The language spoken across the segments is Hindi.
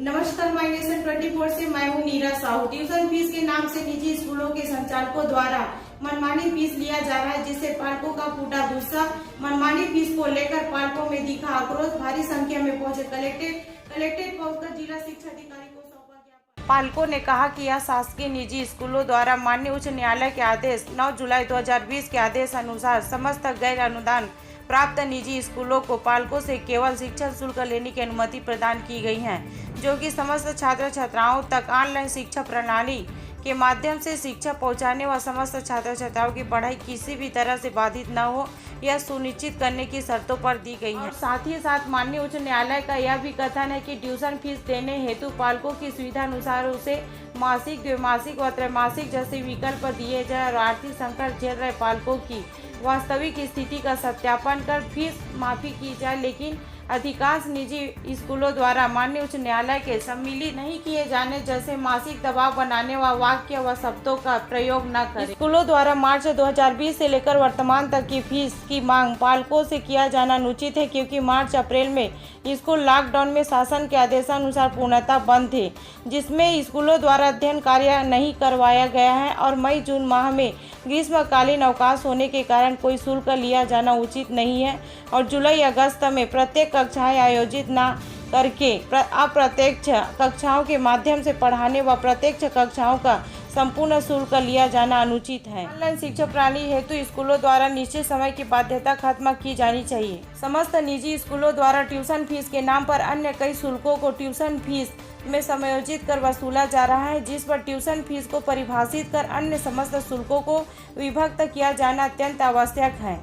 नमस्कार, माय नेशन 24 से मैं हूँ नीरा साहू। ट्यूशन फीस के नाम से निजी स्कूलों के संचालकों द्वारा मनमानी फीस लिया जा रहा है, जिससे पालकों का फूटा गुस्सा। मनमानी फीस को लेकर पालकों में दिखा आक्रोश। भारी संख्या में पहुंचे कलेक्ट्रेट पहुंचकर जिला शिक्षा अधिकारी को सौंपा ज्ञापन। पालकों ने कहा कि यह शासकीय निजी स्कूलों द्वारा माननीय उच्च न्यायालय के आदेश 9 जुलाई 2020 के आदेश अनुसार समस्त गैर अनुदान प्राप्त निजी स्कूलों को पालकों से केवल शिक्षण शुल्क लेने की अनुमति प्रदान की गई है, जो कि समस्त छात्र छात्राओं तक ऑनलाइन शिक्षा प्रणाली के माध्यम से शिक्षा पहुंचाने व समस्त छात्र छात्राओं की पढ़ाई किसी भी तरह से बाधित न हो, यह सुनिश्चित करने की शर्तों पर दी गई है। साथ ही साथ माननीय उच्च न्यायालय का यह भी कथन है कि ट्यूशन फीस देने हेतु पालकों की सुविधा अनुसार उसे मासिक, द्विमासिक व त्रैमासिक जैसे विकल्प दिए जाए और आर्थिक संकट झेल रहे पालकों की वास्तविक स्थिति का सत्यापन कर फीस माफी की जाए। लेकिन अधिकांश निजी स्कूलों द्वारा माननीय उच्च न्यायालय के सम्मिलित नहीं किए जाने जैसे मासिक दबाव बनाने व वाक्य व शब्दों का प्रयोग न करें। स्कूलों द्वारा मार्च 2020 से लेकर वर्तमान तक की फीस की मांग पालकों से किया जाना अनुचित है, क्योंकि मार्च अप्रैल में स्कूल लॉकडाउन में शासन के आदेशानुसार पूर्णतः बंद थे, जिसमें स्कूलों द्वारा अध्ययन कार्य नहीं करवाया गया है और मई जून माह में ग्रीष्मकालीन अवकाश होने के कारण कोई शुल्क लिया जाना उचित नहीं है और जुलाई अगस्त में प्रत्येक कक्षाएं आयोजित न करके अप्रत्यक्ष कक्षाओं के माध्यम से पढ़ाने व प्रत्यक्ष कक्षाओं का संपूर्ण शुल्क लिया जाना अनुचित है। ऑनलाइन शिक्षा प्रणाली हेतु स्कूलों द्वारा निश्चित समय की बाध्यता खत्म की जानी चाहिए। समस्त निजी स्कूलों द्वारा ट्यूशन फीस के नाम पर अन्य कई शुल्कों को ट्यूशन फीस में समायोजित कर वसूला जा रहा है, जिस पर ट्यूशन फीस को परिभाषित कर अन्य समस्त शुल्कों को विभक्त किया जाना अत्यंत आवश्यक है।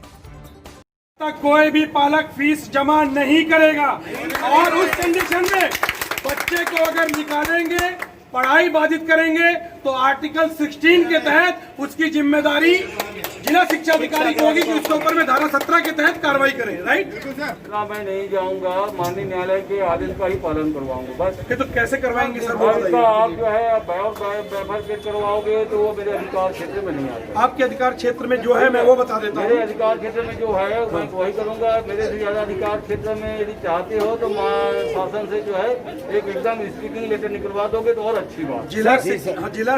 तक कोई भी पालक फीस जमा नहीं करेगा और उस कंडीशन में बच्चे को अगर निकालेंगे, पढ़ाई बाधित करेंगे तो आर्टिकल 16 के तहत उसकी जिम्मेदारी जिला शिक्षा अधिकारी की होगी कि उसके ऊपर में धारा 17 के तहत कार्रवाई करें। राइट? मैं नहीं जाऊंगा, माननीय न्यायालय के आदेश का ही पालन करवाऊंगा बस। ये तो कैसे करवाएंगे सर? आप जो है बाइफरकेट करवाओगे तो वो मेरे अधिकार क्षेत्र में नहीं आता। आपके अधिकार क्षेत्र में जो है मैं वो बता देता हूँ। मेरे अधिकार क्षेत्र में जो है मैं वही करूंगा। मेरे से ज्यादा अधिकार क्षेत्र में यदि चाहते हो तो शासन से जो है एक एकदम स्पीकिंग लेटर निकलवा दोगे तो और अच्छी बात। जिला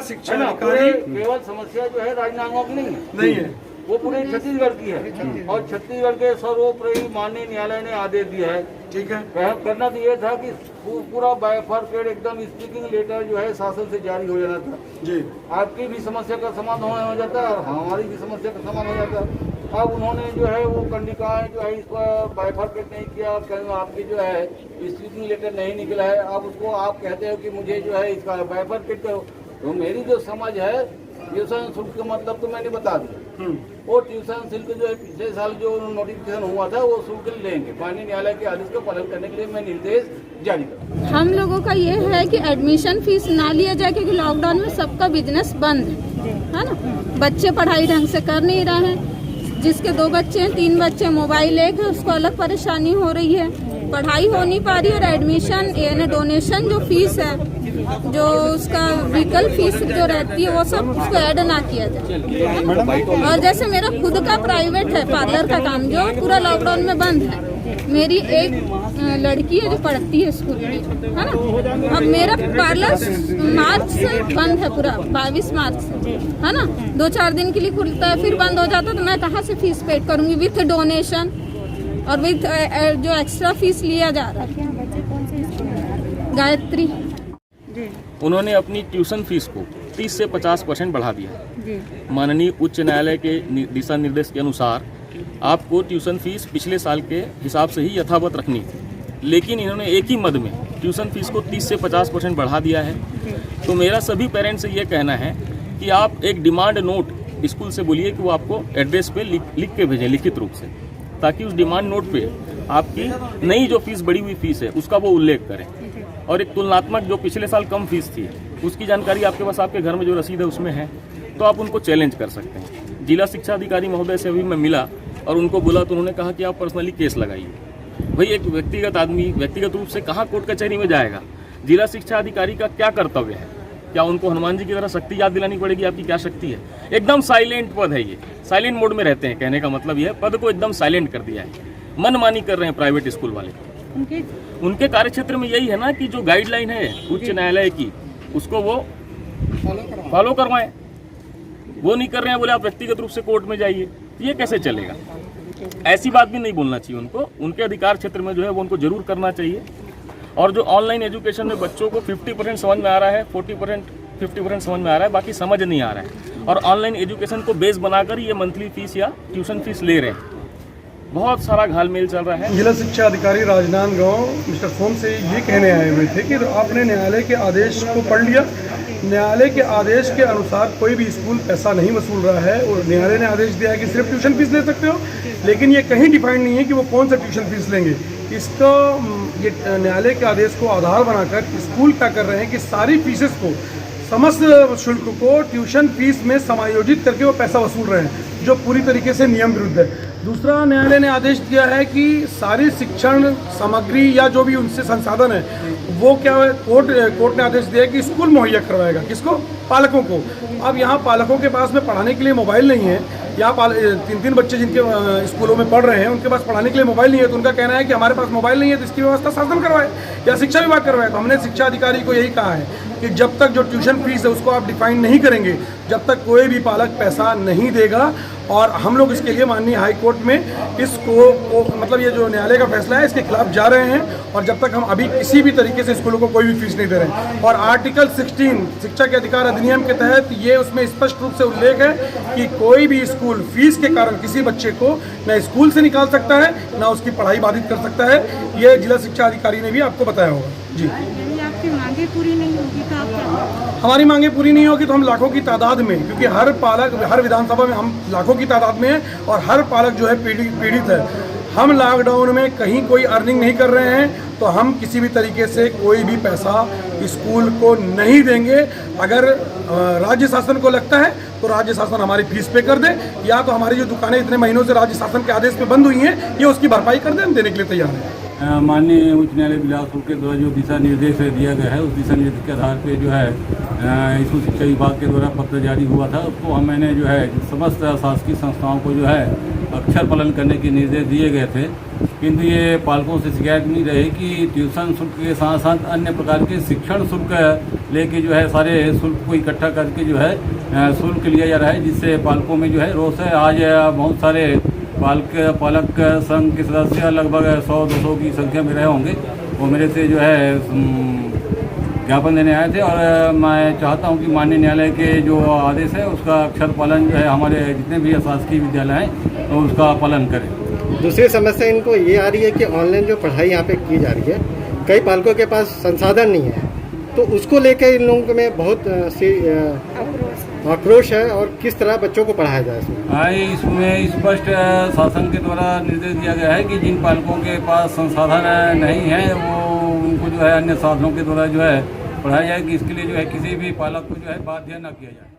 शिक्षा अधिकारी केवल समस्या जो है राजनांगों की नहीं है, वो पूरे छत्तीसगढ़ की है और छत्तीसगढ़ के सर्वोपरि माननीय न्यायालय ने आदेश दिया है। ठीक है, करना तो ये था कि पूरा बाइफरकेट एकदम स्पीकिंग लेटर जो है शासन से जारी हो जाना था जी। आपकी भी समस्या का समाधान हो जाता है और हमारी भी समस्या का समाधान हो जाता है। अब उन्होंने जो है वो कंडिकाएं जो है इस पर बाइफरकेट नहीं किया, आपकी जो है स्पीकिंग लेटर नहीं निकला है। अब उसको आप कहते हो कि मुझे जो है इसका बाइफरकेट करो, तो मेरी जो समझ है ट्यूशन शुल्क का मतलब तो मैंने बता दिया। वो ट्यूशन शुल्क जो है पिछले साल जो नोटिफिकेशन हुआ था वो शुल्क लेंगे। माननीय न्यायालय के आदेश का पालन करने के लिए मैं निर्देश जारी करूँ। हम लोगों का ये है कि एडमिशन फीस ना लिया जाए, क्योंकि लॉकडाउन में सबका बिजनेस बंद है ना। बच्चे पढ़ाई ढंग से कर नहीं रहे हैं। जिसके 2 बच्चे हैं, 3 बच्चे, मोबाइल एक है, उसको अलग परेशानी हो रही है। पढ़ाई हो नहीं पा रही और एडमिशन यानी डोनेशन जो फीस है, जो उसका विकल्प फीस जो रहती है वो सब उसको ऐड ना किया जाए। और जैसे मेरा खुद का प्राइवेट है पार्लर का काम, जो पूरा लॉकडाउन में बंद है। मेरी एक लड़की है जो पढ़ती है स्कूल में, है ना। अब मेरा पार्लर मार्च से बंद है, पूरा 22 मार्च से, है ना। 2-4 दिन के लिए खुलता है फिर बंद हो जाता है, तो मैं कहाँ से फीस पेड करूँगी विथ डोनेशन और विथ जो एक्स्ट्रा फीस लिया जा रहा है। गायत्री उन्होंने अपनी ट्यूशन फीस को 30 से 50% बढ़ा दिया। माननीय उच्च न्यायालय के दिशा निर्देश के अनुसार आपको ट्यूशन फीस पिछले साल के हिसाब से ही यथावत रखनी थी, लेकिन इन्होंने एक ही मद में ट्यूशन फीस को 30 से 50% बढ़ा दिया है। तो मेरा सभी पेरेंट्स से ये कहना है कि आप एक डिमांड नोट स्कूल से बोलिए कि वो आपको एड्रेस पे लिख के भेजें लिखित रूप से, ताकि उस डिमांड नोट पे आपकी नई जो फीस बढ़ी हुई फीस है उसका वो उल्लेख करें और एक तुलनात्मक जो पिछले साल कम फीस थी उसकी जानकारी आपके पास आपके घर में जो रसीद है उसमें है, तो आप उनको चैलेंज कर सकते हैं। जिला शिक्षा अधिकारी महोदय से अभी मैं मिला और उनको बोला तो उन्होंने कहा कि आप पर्सनली केस लगाइए। भाई एक व्यक्तिगत आदमी व्यक्तिगत रूप से कहाँ कोर्ट कचहरी में जाएगा? जिला शिक्षा अधिकारी का क्या कर्तव्य है? क्या उनको हनुमान जी की तरह शक्ति याद दिलानी पड़ेगी? आपकी क्या शक्ति है? एकदम साइलेंट पद है, ये साइलेंट मोड में रहते हैं। कहने का मतलब यह पद को एकदम साइलेंट कर दिया है। मनमानी कर रहे हैं प्राइवेट स्कूल वाले। उनके कार्यक्षेत्र में यही है ना कि जो गाइडलाइन है उच्च न्यायालय की उसको वो फॉलो करवाएं। वो नहीं कर रहे हैं, बोले आप व्यक्तिगत रूप से कोर्ट में जाइए, ये कैसे चलेगा? ऐसी बात भी नहीं बोलना चाहिए उनको। उनके अधिकार क्षेत्र में जो है वो उनको जरूर करना चाहिए। और जो ऑनलाइन एजुकेशन में बच्चों को 50% समझ में आ रहा है, 50% समझ में आ रहा है, बाकी समझ नहीं आ रहा है। और ऑनलाइन एजुकेशन को बेस बनाकर ये मंथली फीस या ट्यूशन फीस ले रहे हैं। बहुत सारा घालमेल चल रहा है। जिला शिक्षा अधिकारी राजनांदगांव मिस्टर सोम से ये कहने आए हुए थे कि आपने न्यायालय के आदेश को पढ़ लिया। न्यायालय के आदेश के अनुसार कोई भी स्कूल पैसा नहीं वसूल रहा है और न्यायालय ने आदेश दिया है कि सिर्फ ट्यूशन फीस ले सकते हो, लेकिन ये कहीं डिफाइंड नहीं है कि वो कौन सा ट्यूशन फीस लेंगे। इसको ये न्यायालय के आदेश को आधार बनाकर स्कूल क्या कर रहे हैं कि सारी फीसेस को, समस्त शुल्क को ट्यूशन फीस में समायोजित करके वो पैसा वसूल रहे हैं, जो पूरी तरीके से नियम विरुद्ध है। दूसरा, न्यायालय ने आदेश दिया है कि सारी शिक्षण सामग्री या जो भी उनसे संसाधन है वो क्या है, कोर्ट ने आदेश दिया है कि स्कूल मुहैया करवाएगा। किसको? पालकों को। अब यहाँ पालकों के पास में पढ़ाने के लिए मोबाइल नहीं है, यहाँ 3 बच्चे जिनके स्कूलों में पढ़ रहे हैं उनके पास पढ़ाने के लिए मोबाइल नहीं है, तो उनका कहना है कि हमारे पास मोबाइल नहीं है तो इसकी व्यवस्था शासन करवाए या शिक्षा विभाग करवाए। तो हमने शिक्षा अधिकारी को यही कहा है कि जब तक जो ट्यूशन फीस है उसको आप डिफाइन नहीं करेंगे, जब तक कोई भी पालक पैसा नहीं देगा, और हम लोग इसके लिए माननीय हाई कोर्ट में इसको मतलब ये जो न्यायालय का फैसला है इसके खिलाफ जा रहे हैं, और जब तक हम अभी किसी भी तरीके से स्कूलों को कोई भी फीस नहीं दे रहे हैं। और आर्टिकल 16 शिक्षा के अधिकार अधिनियम के तहत ये उसमें स्पष्ट रूप से उल्लेख है कि कोई भी स्कूल फीस के कारण किसी बच्चे को न स्कूल से निकाल सकता है न उसकी पढ़ाई बाधित कर सकता है। ये जिला शिक्षा अधिकारी ने भी आपको बताया होगा। जी, आपकी मांगे पूरी नहीं होगी तो आप क्या? हमारी मांगे पूरी नहीं होगी तो हम लाखों की तादाद में, क्योंकि हर पालक, हर विधानसभा में हम लाखों की तादाद में हैं और हर पालक जो है पीड़ित है। हम लॉकडाउन में कहीं कोई अर्निंग नहीं कर रहे हैं, तो हम किसी भी तरीके से कोई भी पैसा स्कूल को नहीं देंगे। अगर राज्य शासन को लगता है तो राज्य शासन हमारी फीस पे कर दे, या तो हमारी जो दुकानें इतने महीनों से राज्य शासन के आदेश पे बंद हुई हैं ये उसकी भरपाई कर दे, हम देने के लिए तैयार हैं। माननीय उच्च न्यायालय बिलासपुर के द्वारा जो दिशा निर्देश दिया गया है उस दिशा निर्देश के आधार पे जो है स्कूल शिक्षा विभाग के द्वारा पत्र जारी हुआ था, उसको मैंने जो है समस्त शासकीय संस्थाओं को जो है अक्षर पालन करने के निर्देश दिए गए थे। किंतु ये पालकों से शिकायत नहीं रही कि ट्यूशन शुल्क के साथ साथ अन्य प्रकार के शिक्षण शुल्क लेके जो है सारे शुल्क को इकट्ठा करके जो है शुल्क लिया जा रहा है, जिससे पालकों में जो है रोष है। आज बहुत सारे पालक संघ के सदस्य लगभग 100-200 की संख्या में रहे होंगे, वो मेरे से जो है ज्ञापन देने आए थे, और मैं चाहता हूं कि माननीय न्यायालय के जो आदेश है उसका अक्षर पालन जो है हमारे जितने भी शासकीय विद्यालय हैं तो उसका पालन करें। दूसरी समस्या इनको ये आ रही है कि ऑनलाइन जो पढ़ाई यहाँ पे की जा रही है, कई पालकों के पास संसाधन नहीं है, तो उसको लेकर इन लोगों में बहुत सी आक्रोश है, और किस तरह बच्चों को पढ़ाया जाए इसमें स्पष्ट शासन के द्वारा निर्देश दिया गया है कि जिन पालकों के पास संसाधन नहीं है वो उनको जो है अन्य साधनों के द्वारा जो है पढ़ाया जाए, कि इसके लिए जो है किसी भी पालक को जो है बाध्य न किया जाए।